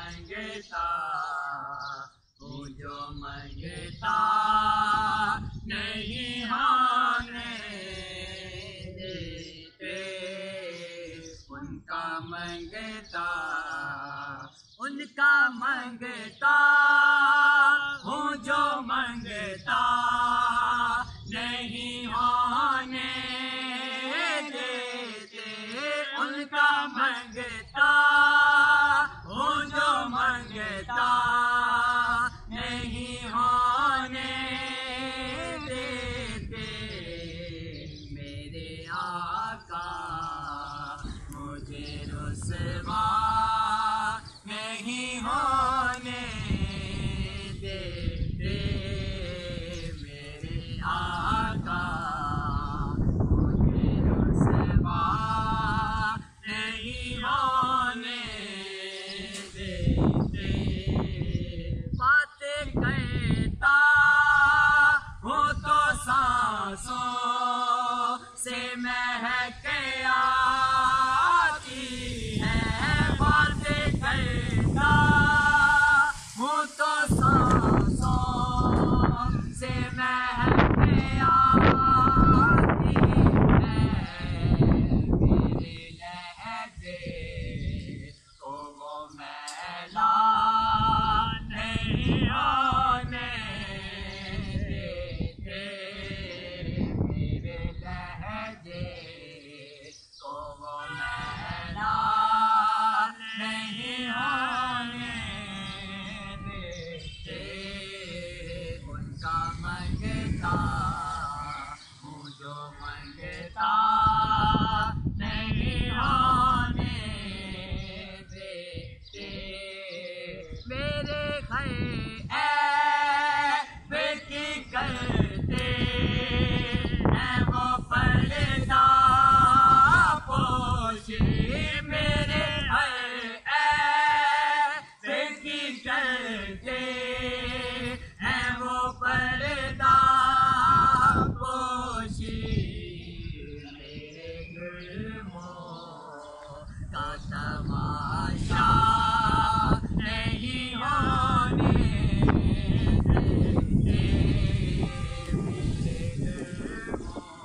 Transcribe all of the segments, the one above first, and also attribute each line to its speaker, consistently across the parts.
Speaker 1: मंगता हूँ जो मंगता नहीं होने देते, उनका मंगता हूँ जो मंगता नहीं होने देते, उनका मंगता हूँ जो मंगता नहीं होने देते। मेरे आका मुझे रुसवा नहीं होने देते, मेरे आका मुझे रुसवा नहीं होने देते। बातें कहता हूँ तो सांसों से महक आती है, बातें कहता हूँ तो सांसों से महक आती है। मेरे लहजे को वो मैला नहीं होने देते, मेरे लहजे को वो मैला नहीं होने देते। उनका मंगता हूँ जो मंगता नहीं होने देते। मेरे खैब की करते हैं वो पर्दा पोशी, मेरे खैब की करते हैं वो पर्दा पोशी। मेरे गुलमों का तमाशा नहीं होने देते, मेरे गुलमों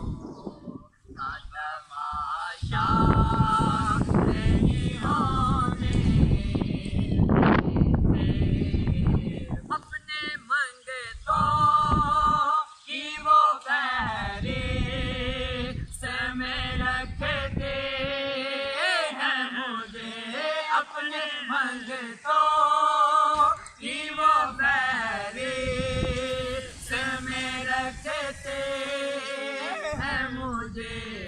Speaker 1: का तमाशा नहीं होने देते। अपने मंगतों की वो फहरिस्त में रखते हैं मुझे, अपने मंगतों की वो फहरिस्त में रखते हैं मुझे।